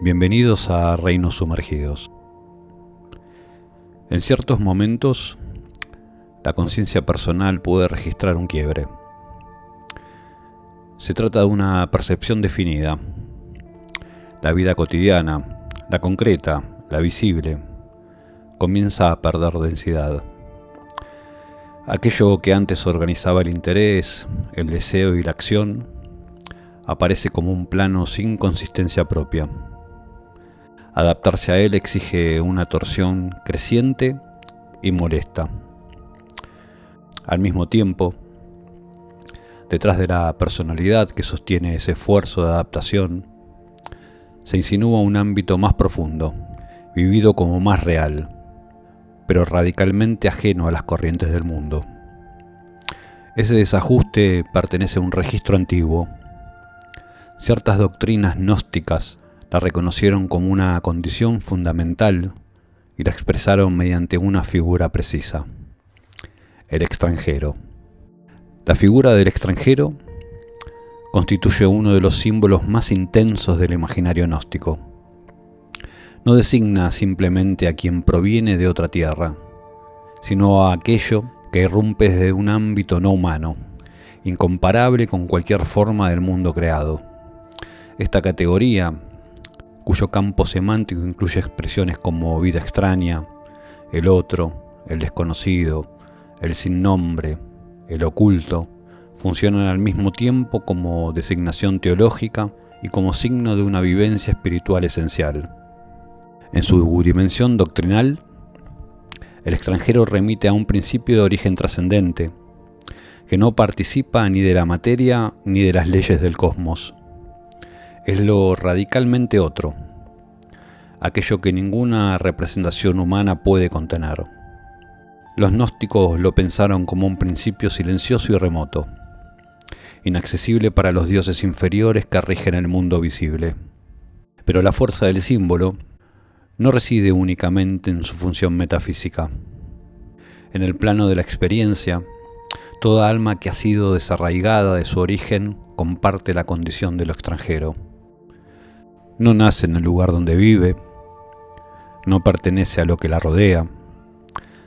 Bienvenidos a Reinos Sumergidos. En ciertos momentos, la conciencia personal puede registrar un quiebre. Se trata de una percepción definida. La vida cotidiana, la concreta, la visible, comienza a perder densidad. Aquello que antes organizaba el interés, el deseo y la acción, aparece como un plano sin consistencia propia. Adaptarse a él exige una torsión creciente y molesta. Al mismo tiempo, detrás de la personalidad que sostiene ese esfuerzo de adaptación, se insinúa un ámbito más profundo, vivido como más real, pero radicalmente ajeno a las corrientes del mundo. Ese desajuste pertenece a un registro antiguo. Ciertas doctrinas gnósticas la reconocieron como una condición fundamental y la expresaron mediante una figura precisa: el extranjero. La figura del extranjero constituye uno de los símbolos más intensos del imaginario gnóstico. No designa simplemente a quien proviene de otra tierra, sino a aquello que irrumpe desde un ámbito no humano, incomparable con cualquier forma del mundo creado. Esta categoría, cuyo campo semántico incluye expresiones como vida extraña, el otro, el desconocido, el sin nombre, el oculto, funcionan al mismo tiempo como designación teológica y como signo de una vivencia espiritual esencial. En su dimensión doctrinal, el extranjero remite a un principio de origen trascendente, que no participa ni de la materia ni de las leyes del cosmos. Es lo radicalmente otro, aquello que ninguna representación humana puede contener. Los gnósticos lo pensaron como un principio silencioso y remoto, inaccesible para los dioses inferiores que rigen el mundo visible. Pero la fuerza del símbolo no reside únicamente en su función metafísica. En el plano de la experiencia, toda alma que ha sido desarraigada de su origen comparte la condición de lo extranjero. No nace en el lugar donde vive, no pertenece a lo que la rodea,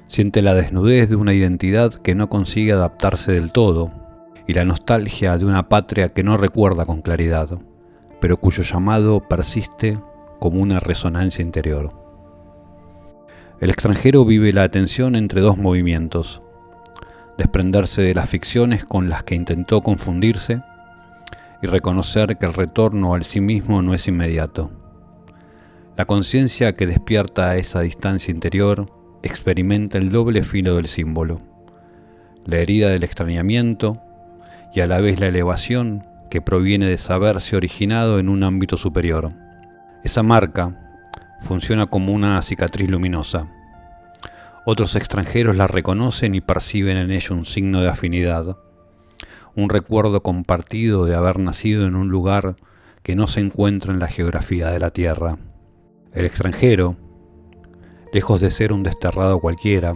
siente la desnudez de una identidad que no consigue adaptarse del todo y la nostalgia de una patria que no recuerda con claridad, pero cuyo llamado persiste como una resonancia interior. El extranjero vive la tensión entre dos movimientos: desprenderse de las ficciones con las que intentó confundirse y reconocer que el retorno al sí mismo no es inmediato. La conciencia que despierta a esa distancia interior experimenta el doble filo del símbolo, la herida del extrañamiento y a la vez la elevación que proviene de saberse originado en un ámbito superior. Esa marca funciona como una cicatriz luminosa. Otros extranjeros la reconocen y perciben en ella un signo de afinidad, un recuerdo compartido de haber nacido en un lugar que no se encuentra en la geografía de la Tierra. El extranjero, lejos de ser un desterrado cualquiera,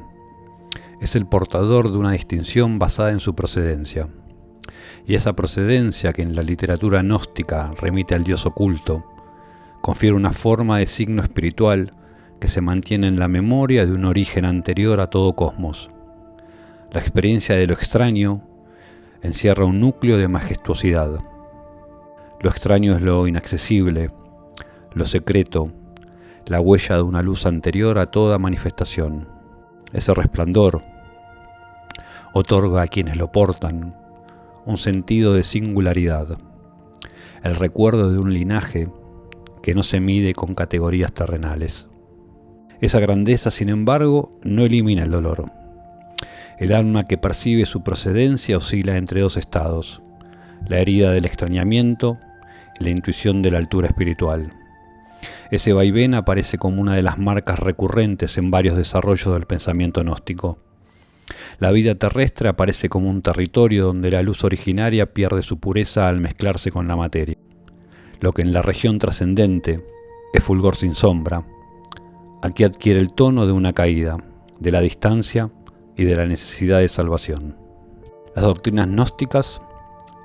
es el portador de una distinción basada en su procedencia. Y esa procedencia, que en la literatura gnóstica remite al dios oculto, confiere una forma de signo espiritual que se mantiene en la memoria de un origen anterior a todo cosmos. La experiencia de lo extraño encierra un núcleo de majestuosidad. Lo extraño es lo inaccesible, lo secreto, la huella de una luz anterior a toda manifestación. Ese resplandor otorga a quienes lo portan un sentido de singularidad, el recuerdo de un linaje que no se mide con categorías terrenales. Esa grandeza, sin embargo, no elimina el dolor. El alma que percibe su procedencia oscila entre dos estados: la herida del extrañamiento y la intuición de la altura espiritual. Ese vaivén aparece como una de las marcas recurrentes en varios desarrollos del pensamiento gnóstico. La vida terrestre aparece como un territorio donde la luz originaria pierde su pureza al mezclarse con la materia. Lo que en la región trascendente es fulgor sin sombra, aquí adquiere el tono de una caída, de la distancia y de la necesidad de salvación. Las doctrinas gnósticas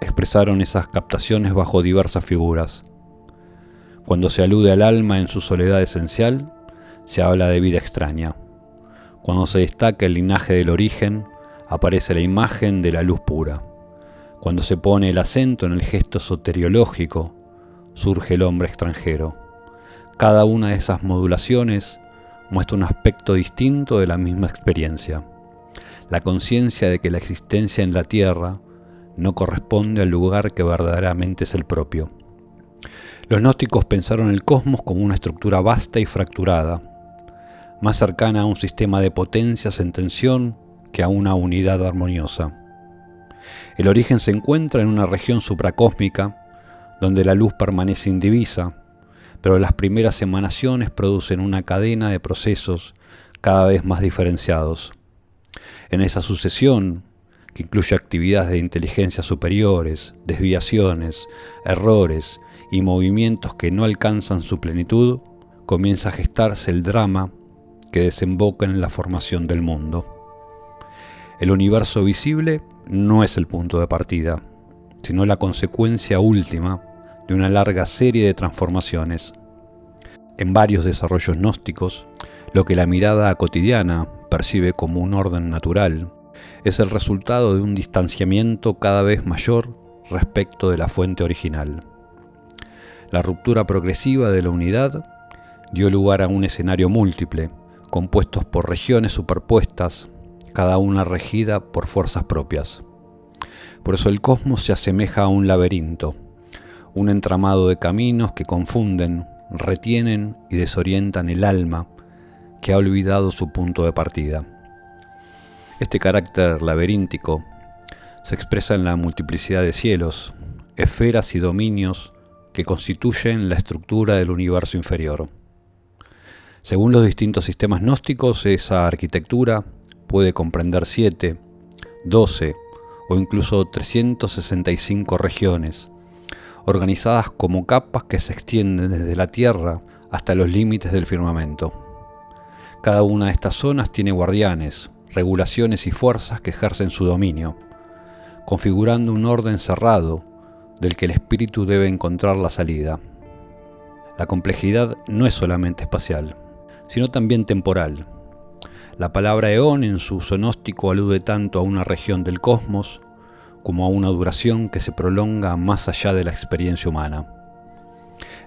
expresaron esas captaciones bajo diversas figuras. Cuando se alude al alma en su soledad esencial, se habla de vida extraña. Cuando se destaca el linaje del origen, aparece la imagen de la luz pura. Cuando se pone el acento en el gesto soteriológico, surge el hombre extranjero. Cada una de esas modulaciones muestra un aspecto distinto de la misma experiencia. La conciencia de que la existencia en la Tierra no corresponde al lugar que verdaderamente es el propio. Los gnósticos pensaron el cosmos como una estructura vasta y fracturada, más cercana a un sistema de potencias en tensión que a una unidad armoniosa. El origen se encuentra en una región supracósmica, donde la luz permanece indivisa, pero las primeras emanaciones producen una cadena de procesos cada vez más diferenciados. En esa sucesión, que incluye actividades de inteligencia superiores, desviaciones, errores y movimientos que no alcanzan su plenitud, comienza a gestarse el drama que desemboca en la formación del mundo. El universo visible no es el punto de partida, sino la consecuencia última de una larga serie de transformaciones. En varios desarrollos gnósticos, lo que la mirada cotidiana percibe como un orden natural es el resultado de un distanciamiento cada vez mayor respecto de la fuente original. La ruptura progresiva de la unidad dio lugar a un escenario múltiple, compuestos por regiones superpuestas, cada una regida por fuerzas propias. Por eso el cosmos se asemeja a un laberinto, un entramado de caminos que confunden, retienen y desorientan el alma que ha olvidado su punto de partida. Este carácter laberíntico se expresa en la multiplicidad de cielos, esferas y dominios que constituyen la estructura del universo inferior. Según los distintos sistemas gnósticos, esa arquitectura puede comprender 7, 12 o incluso 365 regiones, organizadas como capas que se extienden desde la Tierra hasta los límites del firmamento. Cada una de estas zonas tiene guardianes, regulaciones y fuerzas que ejercen su dominio, configurando un orden cerrado del que el espíritu debe encontrar la salida. La complejidad no es solamente espacial, sino también temporal. La palabra eón en su uso gnóstico alude tanto a una región del cosmos como a una duración que se prolonga más allá de la experiencia humana.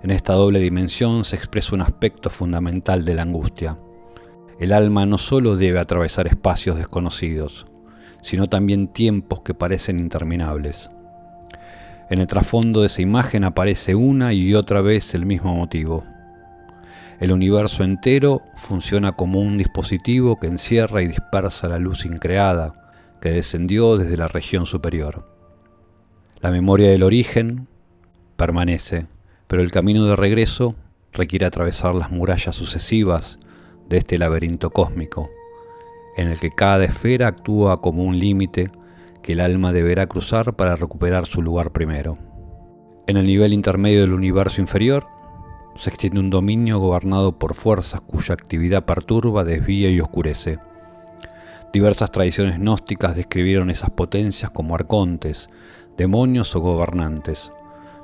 En esta doble dimensión se expresa un aspecto fundamental de la angustia. El alma no solo debe atravesar espacios desconocidos, sino también tiempos que parecen interminables. En el trasfondo de esa imagen aparece una y otra vez el mismo motivo. El universo entero funciona como un dispositivo que encierra y dispersa la luz increada que descendió desde la región superior. La memoria del origen permanece, pero el camino de regreso requiere atravesar las murallas sucesivas de este laberinto cósmico, en el que cada esfera actúa como un límite que el alma deberá cruzar para recuperar su lugar primero. En el nivel intermedio del universo inferior, se extiende un dominio gobernado por fuerzas cuya actividad perturba, desvía y oscurece. Diversas tradiciones gnósticas describieron esas potencias como arcontes, demonios o gobernantes,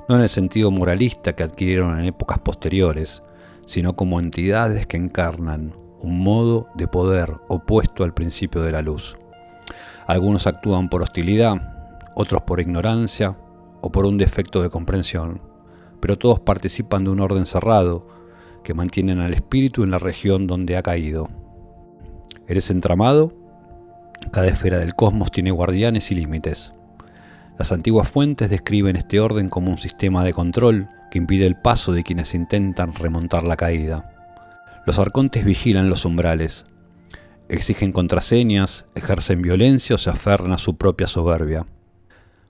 no en el sentido moralista que adquirieron en épocas posteriores, sino como entidades que encarnan un modo de poder opuesto al principio de la luz. Algunos actúan por hostilidad, otros por ignorancia o por un defecto de comprensión, pero todos participan de un orden cerrado que mantienen al espíritu en la región donde ha caído. ¿Eres entramado? Cada esfera del cosmos tiene guardianes y límites. Las antiguas fuentes describen este orden como un sistema de control que impide el paso de quienes intentan remontar la caída. Los arcontes vigilan los umbrales, exigen contraseñas, ejercen violencia o se aferran a su propia soberbia.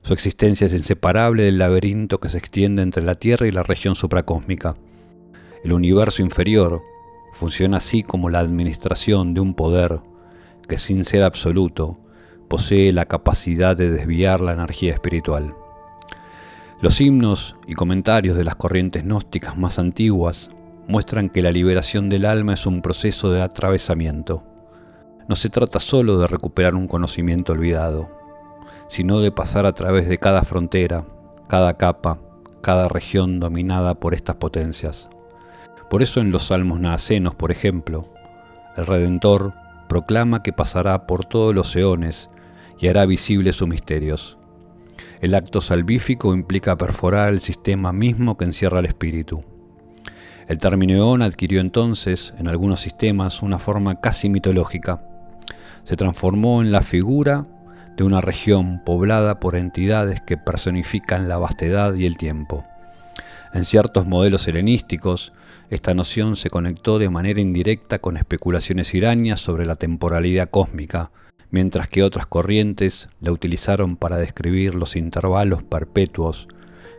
Su existencia es inseparable del laberinto que se extiende entre la Tierra y la región supracósmica. El universo inferior funciona así como la administración de un poder que, sin ser absoluto, posee la capacidad de desviar la energía espiritual. Los himnos y comentarios de las corrientes gnósticas más antiguas muestran que la liberación del alma es un proceso de atravesamiento. No se trata solo de recuperar un conocimiento olvidado, sino de pasar a través de cada frontera, cada capa, cada región dominada por estas potencias. Por eso en los salmos naacenos, por ejemplo, el Redentor proclama que pasará por todos los eones y hará visibles sus misterios. El acto salvífico implica perforar el sistema mismo que encierra el espíritu. El término eón adquirió entonces, en algunos sistemas, una forma casi mitológica. Se transformó en la figura de una región poblada por entidades que personifican la vastedad y el tiempo. En ciertos modelos helenísticos, esta noción se conectó de manera indirecta con especulaciones iranías sobre la temporalidad cósmica, mientras que otras corrientes la utilizaron para describir los intervalos perpetuos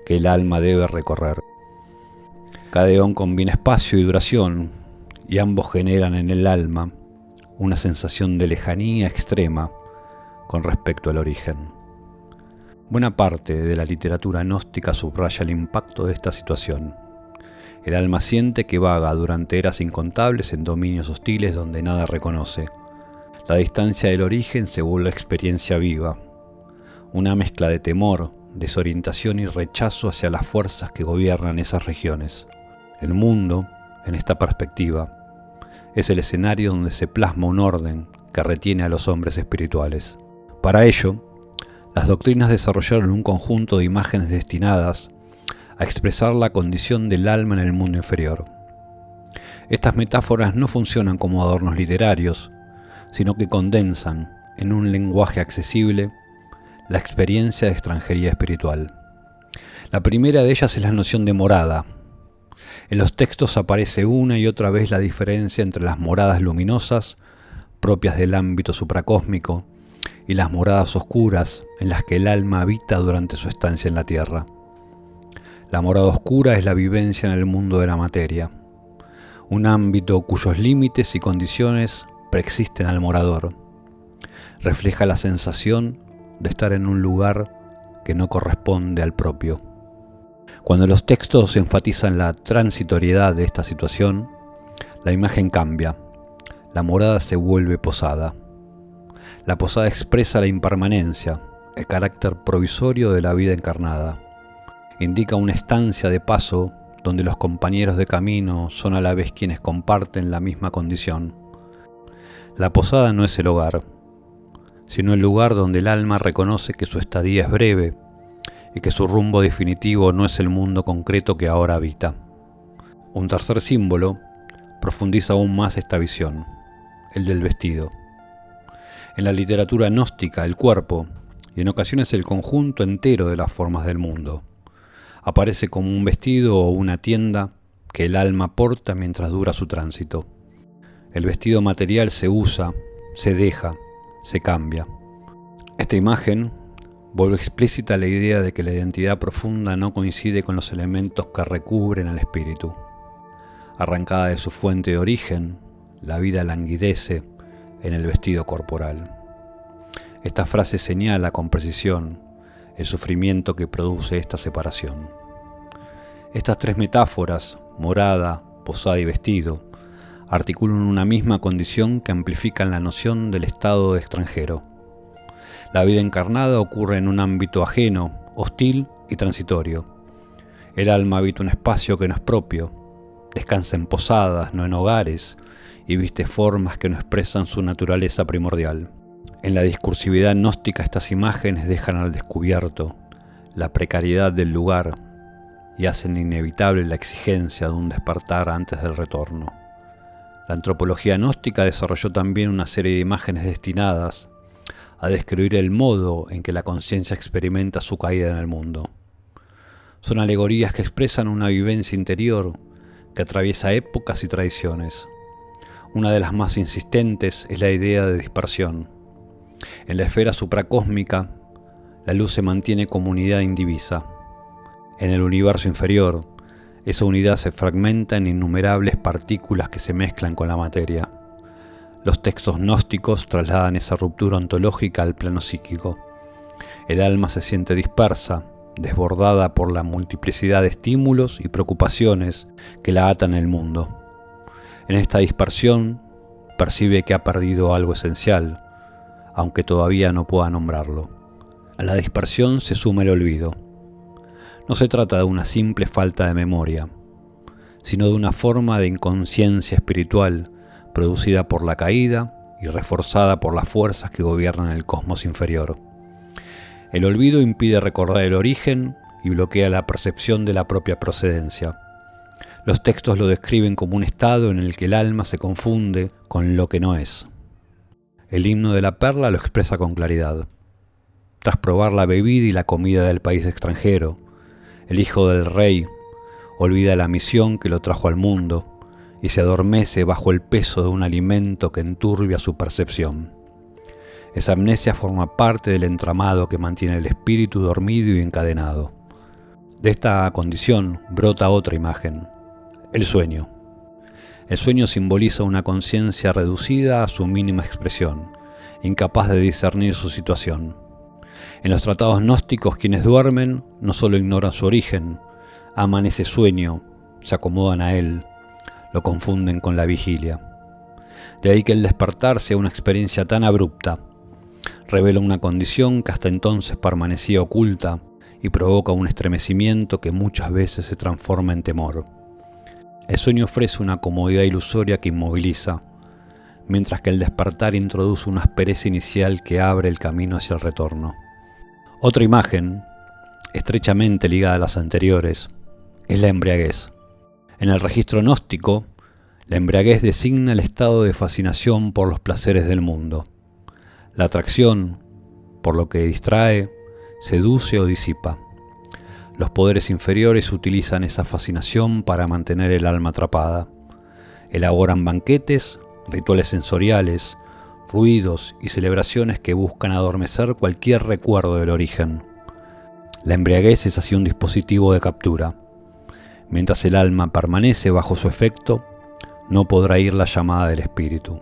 que el alma debe recorrer. Cada eón combina espacio y duración, y ambos generan en el alma una sensación de lejanía extrema con respecto al origen. Buena parte de la literatura gnóstica subraya el impacto de esta situación. El alma siente que vaga durante eras incontables en dominios hostiles donde nada reconoce. La distancia del origen se vuelve experiencia viva, una mezcla de temor, desorientación y rechazo hacia las fuerzas que gobiernan esas regiones. El mundo, en esta perspectiva, es el escenario donde se plasma un orden que retiene a los hombres espirituales. Para ello, las doctrinas desarrollaron un conjunto de imágenes destinadas a expresar la condición del alma en el mundo inferior. Estas metáforas no funcionan como adornos literarios, sino que condensan en un lenguaje accesible la experiencia de extranjería espiritual. La primera de ellas es la noción de morada. En los textos aparece una y otra vez la diferencia entre las moradas luminosas, propias del ámbito supracósmico, y las moradas oscuras en las que el alma habita durante su estancia en la tierra. La morada oscura es la vivencia en el mundo de la materia, un ámbito cuyos límites y condiciones preexisten al morador. Refleja la sensación de estar en un lugar que no corresponde al propio. Cuando los textos enfatizan la transitoriedad de esta situación, la imagen cambia. La morada se vuelve posada. La posada expresa la impermanencia, el carácter provisorio de la vida encarnada. Indica una estancia de paso donde los compañeros de camino son a la vez quienes comparten la misma condición. La posada no es el hogar, sino el lugar donde el alma reconoce que su estadía es breve y que su rumbo definitivo no es el mundo concreto que ahora habita. Un tercer símbolo profundiza aún más esta visión, el del vestido. En la literatura gnóstica, el cuerpo, y en ocasiones el conjunto entero de las formas del mundo, aparece como un vestido o una tienda que el alma porta mientras dura su tránsito. El vestido material se usa, se deja, se cambia. Esta imagen vuelve explícita la idea de que la identidad profunda no coincide con los elementos que recubren al espíritu. Arrancada de su fuente de origen, la vida languidece en el vestido corporal. Esta frase señala con precisión el sufrimiento que produce esta separación. Estas tres metáforas, morada, posada y vestido, articulan una misma condición que amplifican la noción del estado de extranjero. La vida encarnada ocurre en un ámbito ajeno, hostil y transitorio. El alma habita un espacio que no es propio, descansa en posadas, no en hogares, y viste formas que no expresan su naturaleza primordial. En la discursividad gnóstica estas imágenes dejan al descubierto la precariedad del lugar y hacen inevitable la exigencia de un despertar antes del retorno. La antropología gnóstica desarrolló también una serie de imágenes destinadas a describir el modo en que la conciencia experimenta su caída en el mundo. Son alegorías que expresan una vivencia interior que atraviesa épocas y tradiciones. Una de las más insistentes es la idea de dispersión. En la esfera supracósmica, la luz se mantiene como unidad indivisa. En el universo inferior, esa unidad se fragmenta en innumerables partículas que se mezclan con la materia. Los textos gnósticos trasladan esa ruptura ontológica al plano psíquico. El alma se siente dispersa, desbordada por la multiplicidad de estímulos y preocupaciones que la atan al mundo. En esta dispersión percibe que ha perdido algo esencial, aunque todavía no pueda nombrarlo. A la dispersión se suma el olvido. No se trata de una simple falta de memoria, sino de una forma de inconsciencia espiritual producida por la caída y reforzada por las fuerzas que gobiernan el cosmos inferior. El olvido impide recordar el origen y bloquea la percepción de la propia procedencia. Los textos lo describen como un estado en el que el alma se confunde con lo que no es. El himno de la perla lo expresa con claridad. Tras probar la bebida y la comida del país extranjero, el hijo del rey olvida la misión que lo trajo al mundo y se adormece bajo el peso de un alimento que enturbia su percepción. Esa amnesia forma parte del entramado que mantiene el espíritu dormido y encadenado. De esta condición brota otra imagen, el sueño. El sueño simboliza una conciencia reducida a su mínima expresión, incapaz de discernir su situación. En los tratados gnósticos, quienes duermen no solo ignoran su origen, aman ese sueño, se acomodan a él, lo confunden con la vigilia. De ahí que el despertar sea una experiencia tan abrupta. Revela una condición que hasta entonces permanecía oculta y provoca un estremecimiento que muchas veces se transforma en temor. El sueño ofrece una comodidad ilusoria que inmoviliza, mientras que el despertar introduce una aspereza inicial que abre el camino hacia el retorno. Otra imagen, estrechamente ligada a las anteriores, es la embriaguez. En el registro gnóstico, la embriaguez designa el estado de fascinación por los placeres del mundo. La atracción, por lo que distrae, seduce o disipa. Los poderes inferiores utilizan esa fascinación para mantener el alma atrapada. Elaboran banquetes, rituales sensoriales, ruidos y celebraciones que buscan adormecer cualquier recuerdo del origen. La embriaguez es así un dispositivo de captura. Mientras el alma permanece bajo su efecto, no podrá ir la llamada del espíritu.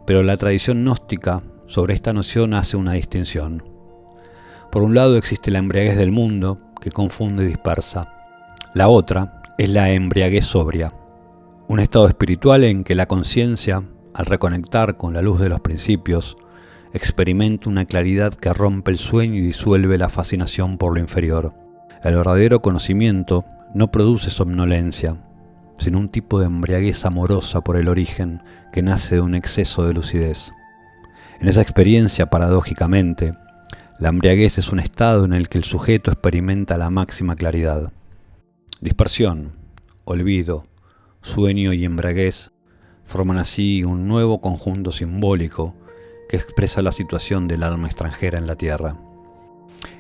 Pero la tradición gnóstica sobre esta noción hace una distinción. Por un lado existe la embriaguez del mundo, que confunde y dispersa. La otra es la embriaguez sobria, un estado espiritual en que la conciencia, al reconectar con la luz de los principios, experimenta una claridad que rompe el sueño y disuelve la fascinación por lo inferior. El verdadero conocimiento no produce somnolencia, sino un tipo de embriaguez amorosa por el origen que nace de un exceso de lucidez. En esa experiencia, paradójicamente, la embriaguez es un estado en el que el sujeto experimenta la máxima claridad. Dispersión, olvido, sueño y embriaguez forman así un nuevo conjunto simbólico que expresa la situación del alma extranjera en la tierra.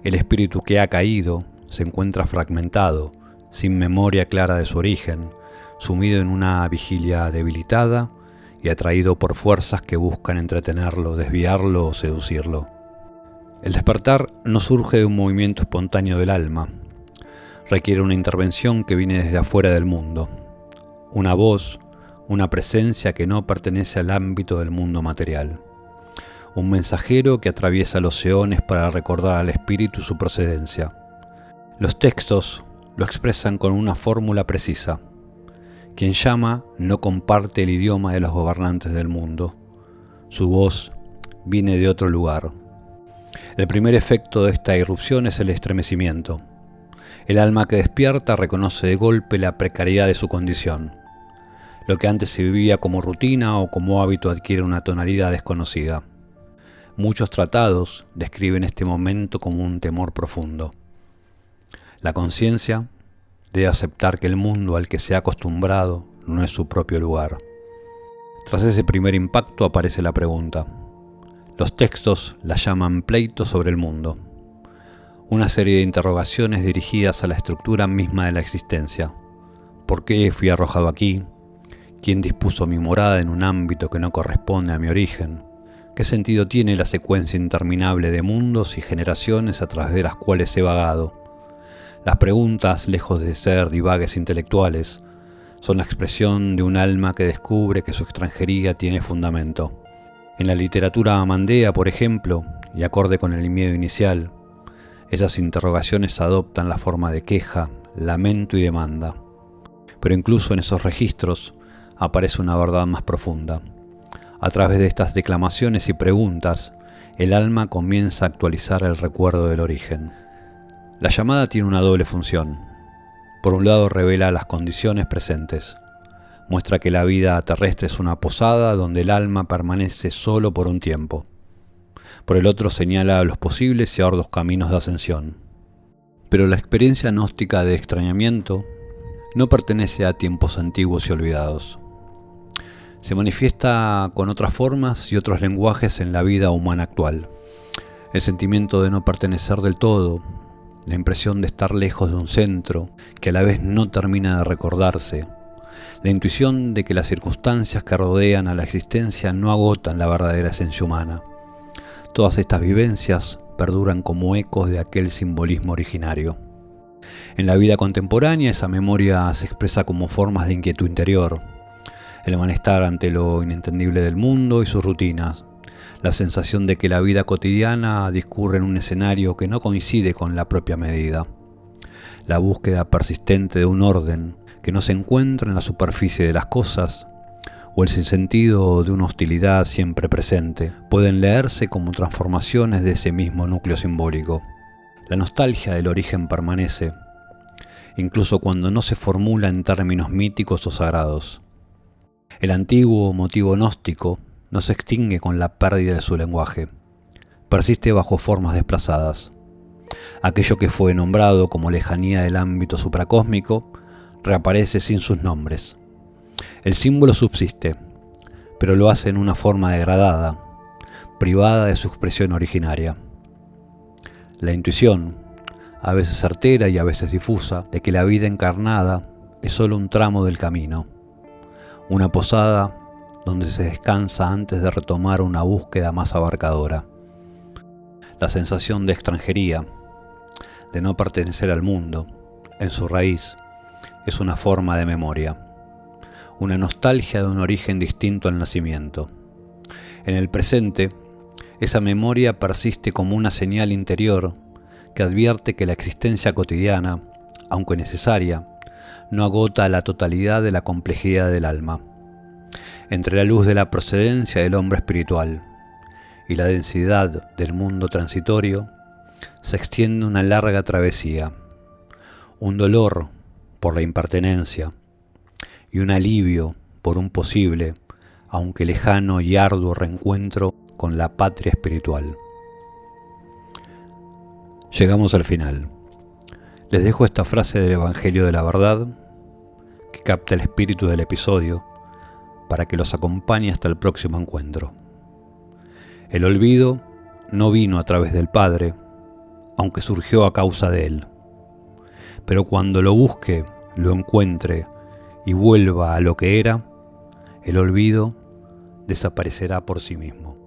El espíritu que ha caído se encuentra fragmentado, sin memoria clara de su origen, sumido en una vigilia debilitada y atraído por fuerzas que buscan entretenerlo, desviarlo o seducirlo. El despertar no surge de un movimiento espontáneo del alma, requiere una intervención que viene desde afuera del mundo, una voz, una presencia que no pertenece al ámbito del mundo material, un mensajero que atraviesa los eones para recordar al espíritu su procedencia. Los textos lo expresan con una fórmula precisa. Quien llama no comparte el idioma de los gobernantes del mundo. Su voz viene de otro lugar. El primer efecto de esta irrupción es el estremecimiento. El alma que despierta reconoce de golpe la precariedad de su condición. Lo que antes se vivía como rutina o como hábito adquiere una tonalidad desconocida. Muchos tratados describen este momento como un temor profundo. La conciencia debe aceptar que el mundo al que se ha acostumbrado no es su propio lugar. Tras ese primer impacto aparece la pregunta. Los textos la llaman pleito sobre el mundo. Una serie de interrogaciones dirigidas a la estructura misma de la existencia. ¿Por qué fui arrojado aquí? ¿Quién dispuso mi morada en un ámbito que no corresponde a mi origen? ¿Qué sentido tiene la secuencia interminable de mundos y generaciones a través de las cuales he vagado? Las preguntas, lejos de ser divagues intelectuales, son la expresión de un alma que descubre que su extranjería tiene fundamento. En la literatura amandea, por ejemplo, y acorde con el miedo inicial, Esas interrogaciones adoptan la forma de queja, lamento y demanda. Pero incluso en esos registros aparece una verdad más profunda. A través de estas declamaciones y preguntas, el alma comienza a actualizar el recuerdo del origen. La llamada tiene una doble función. Por un lado revela las condiciones presentes. Muestra que la vida terrestre es una posada donde el alma permanece solo por un tiempo. Por el otro señala los posibles y arduos caminos de ascensión. Pero la experiencia gnóstica de extrañamiento no pertenece a tiempos antiguos y olvidados. Se manifiesta con otras formas y otros lenguajes en la vida humana actual. El sentimiento de no pertenecer del todo, la impresión de estar lejos de un centro que a la vez no termina de recordarse, la intuición de que las circunstancias que rodean a la existencia no agotan la verdadera esencia humana. Todas estas vivencias perduran como ecos de aquel simbolismo originario. En la vida contemporánea esa memoria se expresa como formas de inquietud interior, el malestar ante lo inentendible del mundo y sus rutinas, la sensación de que la vida cotidiana discurre en un escenario que no coincide con la propia medida, la búsqueda persistente de un orden que no se encuentra en la superficie de las cosas, o el sinsentido de una hostilidad siempre presente, pueden leerse como transformaciones de ese mismo núcleo simbólico. La nostalgia del origen permanece, incluso cuando no se formula en términos míticos o sagrados. El antiguo motivo gnóstico no se extingue con la pérdida de su lenguaje, persiste bajo formas desplazadas. Aquello que fue nombrado como lejanía del ámbito supracósmico reaparece sin sus nombres. El símbolo subsiste, pero lo hace en una forma degradada, privada de su expresión originaria. La intuición, a veces certera y a veces difusa, de que la vida encarnada es solo un tramo del camino, una posada donde se descansa antes de retomar una búsqueda más abarcadora. La sensación de extranjería, de no pertenecer al mundo, en su raíz, es una forma de memoria, una nostalgia de un origen distinto al nacimiento. En el presente, esa memoria persiste como una señal interior que advierte que la existencia cotidiana, aunque necesaria, no agota la totalidad de la complejidad del alma. Entre la luz de la procedencia del hombre espiritual y la densidad del mundo transitorio, se extiende una larga travesía, un dolor por la impertenencia y un alivio por un posible, aunque lejano y arduo reencuentro con la patria espiritual. Llegamos al final. Les dejo esta frase del Evangelio de la Verdad que capta el espíritu del episodio para que los acompañe hasta el próximo encuentro. El olvido no vino a través del Padre, aunque surgió a causa de Él. Pero cuando lo busque, lo encuentre y vuelva a lo que era, el olvido desaparecerá por sí mismo.